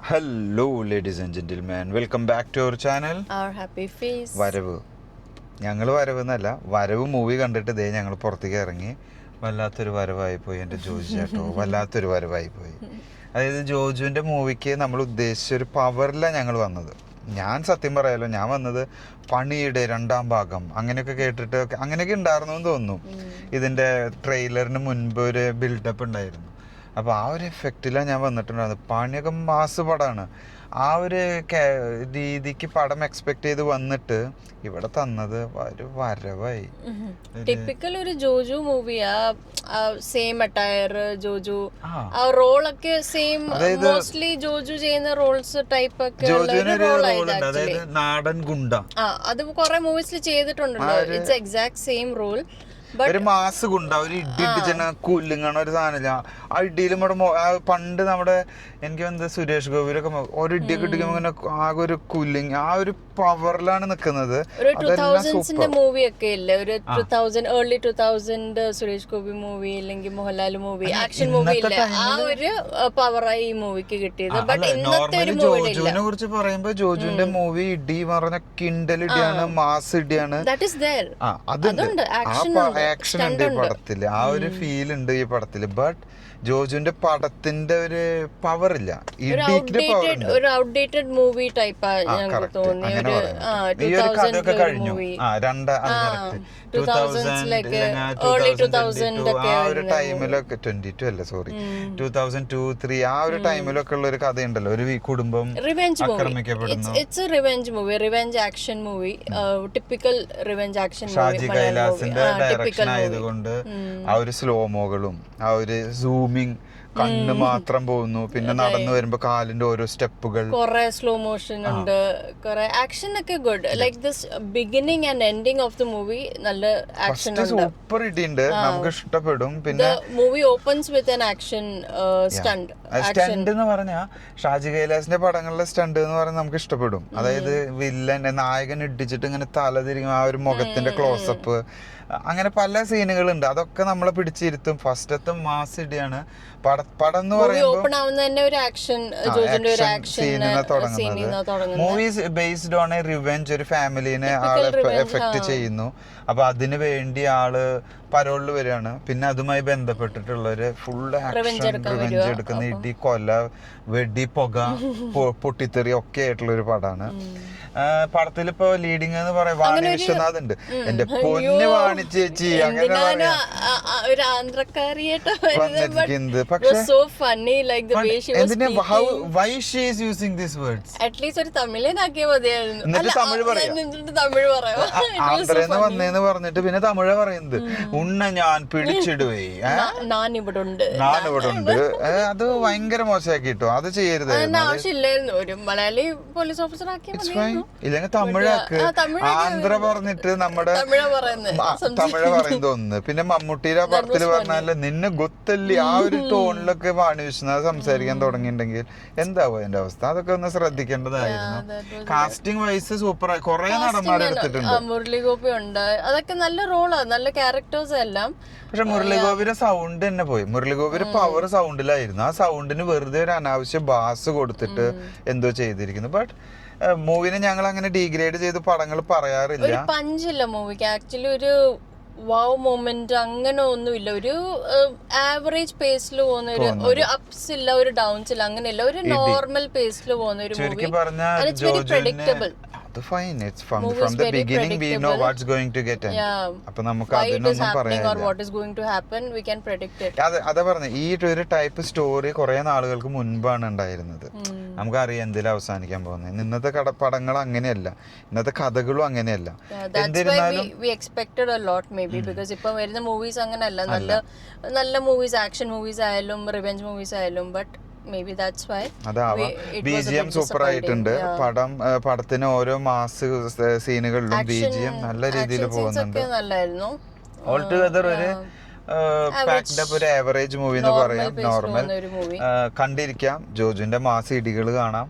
Hello ladies and gentleman, welcome back to our channel വരവ്. ഞങ്ങൾ വരവ് എന്നല്ല, വരവ് മൂവി കണ്ടിട്ട് ഇതേ ഞങ്ങൾ പുറത്തേക്ക് ഇറങ്ങി. വല്ലാത്തൊരു വരവായിപ്പോയി എൻ്റെ ജോജു ചേട്ടോ, വല്ലാത്തൊരു വരവായിപ്പോയി. അതായത് ജോജുവിൻ്റെ മൂവിക്ക് നമ്മൾ ഉദ്ദേശിച്ചൊരു പവറിലാണ് ഞങ്ങൾ വന്നത്. ഞാൻ സത്യം പറയാലോ, ഞാൻ വന്നത് പണിയുടെ 2ാം ഭാഗം അങ്ങനെയൊക്കെ കേട്ടിട്ട് അങ്ങനെയൊക്കെ ഉണ്ടായിരുന്നു എന്ന് തോന്നുന്നു. ഇതിൻ്റെ ട്രെയിലറിന് മുൻപ് ഒരു ബിൽഡപ്പ് ഉണ്ടായിരുന്നു. അപ്പോൾ ആ ഒരു എഫക്റ്റിലാണ് ഞാൻ വന്നിട്ടുണ്ടായിരുന്നത്. പണിയൊക്കെ മാസ് പടമാണ്. ആ ഒരു രീതിക്ക് പടം എക്സ്പെക്ട് ചെയ്ത് വന്നിട്ട് ഇവിടെ തന്നത് ഒരു വരവായി. ടിപ്പിക്കൽ ഒരു ജോജു മൂവിയാ. സെയിം അറ്റയർ, ജോജു റോളൊക്കെ സെയിം, മോസ്റ്റ്ലി ജോജു ചെയ്യുന്ന റോൾസ് ടൈപ്പ് ഒക്കെ അതായത് നാടൻ ഗുണ്ട. അത് കുറെ മൂവീസിൽ ചെയ്തിട്ടുണ്ടല്ലോ. It's exact same role. ഒരു മാസ് ഗുണ്ട, ഒരു ഇടിച്ചണ കുല്ലുങ്ങണ ഒരു സാധനമില്ല. ആ ഇടിയിലും പണ്ട് നമ്മുടെ എനിക്ക് വന്നത് സുരേഷ് ഗോപിയിലൊക്കെ ഒരു ഇടിയൊക്കെ ഇടിക്കുമ്പോ ഇങ്ങനെ ആകെ ഒരു കുല്ലിങ്, ആ ഒരു പവറിലാണ് നിക്കുന്നത്. മൂവിയൊക്കെ ഇല്ലേ, ഒരു 2000 ഏർലി 2000 സുരേഷ് ഗോപി മൂവി അല്ലെങ്കിൽ മോഹൻലാൽ മൂവി, ആക്ഷൻ മൂവി ഇല്ലേ, ആ ഒരു പവറായി ഈ മൂവിക്ക് കിട്ടിയത്. ബട്ട് നോർമലി ജോജുവിനെ കുറിച്ച് പറയുമ്പോ ജോജുവിന്റെ മൂവി ഇടി പറഞ്ഞ കിണ്ടൽ ഇടിയാണ്, മാസ് ഇടിയാണ്. അതുണ്ട്, ആക്ഷൻ ഉണ്ട് ഈ പടത്തില്, ആ ഒരു ഫീൽ ഉണ്ട് ഈ പടത്തില്. ബട്ട് ജോജുവിന്റെ പടത്തിന്റെ ഒരു പവർ ഇല്ല, ഒരു ഔട്ട്ഡേറ്റഡ് മൂവി ടൈപ്പ് തോന്നി. ഈ ഒരു കഥയൊക്കെ കഴിഞ്ഞു. 2002 ആ ഒരു ടൈമിലൊക്കെ ഉള്ള ഒരു കഥയുണ്ടല്ലോ, ഒരു കുടുംബം ആക്രമിക്കപ്പെടുന്നു. It's a revenge movie, revenge action movie, typical revenge action movie. Shaji കൈലാസിന്റെ ഡയറക്ഷൻ ആയതുകൊണ്ട് ആ ഒരു സ്ലോമോകളും ആ ഒരു സൂമിങ്, കണ്ണ് മാത്രം പോകുന്നു, പിന്നെ നടന്നു വരുമ്പോ കാലിന്റെ ഓരോ സ്റ്റെപ്പുകൾ, കുറെ സ്ലോ മോഷൻ ഉണ്ട്, കുറെ ആക്ഷൻ ഒക്കെ good. Like this beginning and ending of the movie നല്ല ആക്ഷൻ ഉണ്ട്, സൂപ്പർ ഇടിയുണ്ട്, നമുക്ക് ഇഷ്ടപ്പെടും. പിന്നെ movie opens with an action stunt എന്ന് പറഞ്ഞാൽ ഷാജി കൈലാസിന്റെ പടങ്ങളിലെ സ്റ്റണ്ട് എന്ന് പറഞ്ഞാൽ നമുക്ക് ഇഷ്ടപ്പെടും. അതായത് വില്ലൻ നായകൻ ഇടിച്ചിട്ട് ഇങ്ങനെ തലതിരിക്കും, ആ ഒരു മുഖത്തിന്റെ ക്ലോസപ്പ്, അങ്ങനെ പല സീനുകളുണ്ട്. അതൊക്കെ നമ്മളെ പിടിച്ചിരുത്തും. ഫസ്റ്റത്തെ മാസ് ഇടിയാണ്. പടം എന്ന് പറയുമ്പോൾ movies based on A revenge, ഒരു ഫാമിലിനെ ആളെ എഫക്ട് ചെയ്യുന്നു. അപ്പൊ അതിനു വേണ്ടി ആള് പരോളിൽ വരികയാണ്. പിന്നെ അതുമായി ബന്ധപ്പെട്ടിട്ടുള്ളൊരു ഫുൾ ആക്ഷൻ റിവെഞ്ച് എടുക്കുന്ന ഇടി, കൊല, വെടി, പുക, പൊട്ടിത്തെറി ഒക്കെ ആയിട്ടുള്ള ഒരു പടമാണ്. പടത്തിൽ ഇപ്പൊ ലീഡിങ് എന്ന് പറയാം വാണി വിശ്വനാഥ് ഉണ്ട്. എന്റെ പൊന്ന് വാണി ചേച്ചി, അങ്ങനെ വന്നിരിക്കുന്നത്. പക്ഷെ ആന്ധ്രന്ന് വന്നേന്ന് പറഞ്ഞിട്ട് പിന്നെ തമിഴ് പറയുന്നത് ഉണ്ണ ഞാൻ പിടിച്ചിടുവേ, ഞാനിവിടെ ഉണ്ട്. അത് ഭയങ്കര മോശമാക്കി കിട്ടും. അത് ചെയ്യരുത്. ഒരു മലയാളി പോലീസ് ഓഫീസർ ആക്കി ഇല്ലെങ്കിൽ തമിഴാക്ക്. ആന്ധ്ര പറഞ്ഞിട്ട് നമ്മുടെ തമിഴ് പറയുന്നത് ഒന്ന്. പിന്നെ മമ്മൂട്ടിയുടെ പടത്തിൽ പറഞ്ഞാല് നിന്നെ ഗൊത്തല്ലി, ആ ഒരു ടോണിലൊക്കെ വാണി വിശ്വനാഥ് സംസാരിക്കാൻ തുടങ്ങിയിട്ടുണ്ടെങ്കിൽ എന്താവും അതിന്റെ അവസ്ഥ? അതൊക്കെ ഒന്ന് ശ്രദ്ധിക്കേണ്ടതായിരുന്നു. കാസ്റ്റിംഗ് വൈസ് സൂപ്പറായി കുറെ നടന്മാരെടുത്തിട്ടുണ്ട്. മുരളി ഗോപി ഉണ്ട്, അതൊക്കെ നല്ല റോളാണ്, നല്ല ക്യാരക്ടേഴ്സ് എല്ലാം. പക്ഷെ മുരളി ഗോപിയുടെ സൗണ്ട് തന്നെ പോയി. മുരളി ഗോപിയുടെ പവർ സൗണ്ടിലായിരുന്നു. ആ സൗണ്ടിന് വെറുതെ ഒരു അനാവശ്യ ബാസ് കൊടുത്തിട്ട് എന്തോ ചെയ്തിരിക്കുന്നു. ബട്ട് മൂവിനെ ഞങ്ങൾ അങ്ങനെ ഡീഗ്രേഡ് ചെയ്ത് പടങ്ങൾ പറയാറില്ല. പഞ്ചില്ല മൂവിക്ക് ആക്ച്വലി, ഒരു വാവ് മൊമെന്റ് അങ്ങനെ ഒന്നുമില്ല. ഒരു ആവറേജ് പേസിൽ പോകുന്ന ഒരു അപ്സ് ഇല്ല, ഒരു ഡൗൺസ് ഇല്ല, അങ്ങനെയല്ല, ഒരു നോർമൽ പേസിൽ പോകുന്ന ഒരു movie. Predictable. From the beginning we know what's going to get end. അപ്പൊ നമുക്ക് അതിനൊന്നും അതാ പറഞ്ഞ ഈ ഒരു ടൈപ്പ് സ്റ്റോറി കുറെ നാളുകൾക്ക് മുൻപാണ് ഉണ്ടായിരുന്നത്. നമുക്കറിയാം എന്തിലും അവസാനിക്കാൻ പോകുന്നത്. ഇന്നത്തെ പടങ്ങൾ അങ്ങനെയല്ല, ഇന്നത്തെ കഥകളും അങ്ങനെയല്ല. എന്നിരുന്നാലും ഇപ്പൊ വരുന്ന മൂവീസ് അങ്ങനെയല്ല, നല്ല മൂവീസ്, ആക്ഷൻ മൂവീസ് ആയാലും റിവെഞ്ച് മൂവീസ് ആയാലും. But maybe that's why BGM super ആയിട്ടുണ്ട്. പടത്തിന് ഓരോ മാസ് സീനുകളിലും BGM നല്ല രീതിയിൽ പോകുന്നുണ്ട്. ഓൾ ടുഗദർ ഒരു പാക്ഡ് അപ്പ് ഒരു ആവറേജ് മൂവി എന്ന് പറയാം. നോർമൽ കണ്ടിരിക്കാം. ജോജുവിന്റെ മാസ് ഇടികൾ കാണാം,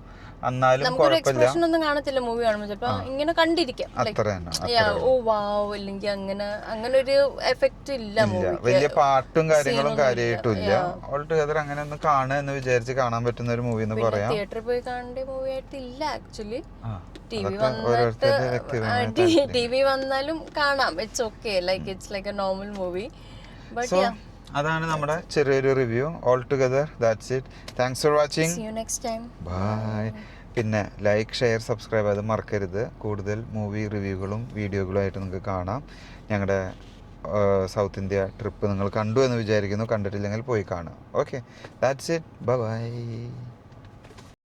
എന്നാലും നമുക്കൊരു എക്സ്പ്രഷൻ ഒന്നും കാണത്തില്ല മൂവി കാണുമ്പോൾ ചിലപ്പോ ഇങ്ങനെ കണ്ടിരിക്കാം അത്ര തന്നെ. ഓ വാവ് അല്ലെങ്കിൽ അങ്ങനെ ഒരു എഫക്റ്റ് ഇല്ല മൂവി. വലിയ പാട്ടും കാര്യങ്ങളും കാര്യമായിട്ടും ഇല്ല. ഓൾ ടുഗദർ അങ്ങനെ ഒന്ന് കാണുക എന്ന് വിചാരിച്ച് കാണാൻ പറ്റുന്ന ഒരു മൂവി എന്ന് പറയാം. തിയേറ്ററിൽ പോയി കാണേണ്ട മൂവി ആയിട്ട് ഇല്ല ആക്ച്വലി. ടി വി വന്നാലും കാണാം. It's okay, like it's like a normal movie. But അതാണ് നമ്മുടെ ചെറിയൊരു review. All together that's it. Thanks for watching. See you next time. Bye. പിന്നെ ലൈക്ക്, ഷെയർ, സബ്സ്ക്രൈബ് അത് മറക്കരുത്. കൂടുതൽ മൂവി റിവ്യൂകളും വീഡിയോകളും ആയിട്ട് നിങ്ങൾക്ക് കാണാം. ഞങ്ങളുടെ സൗത്ത് ഇന്ത്യ ട്രിപ്പ് നിങ്ങൾ കണ്ടു എന്ന് വിചാരിക്കുന്നു. കണ്ടിട്ടില്ലെങ്കിൽ പോയി കാണുക. Okay, that's it. ബൈ.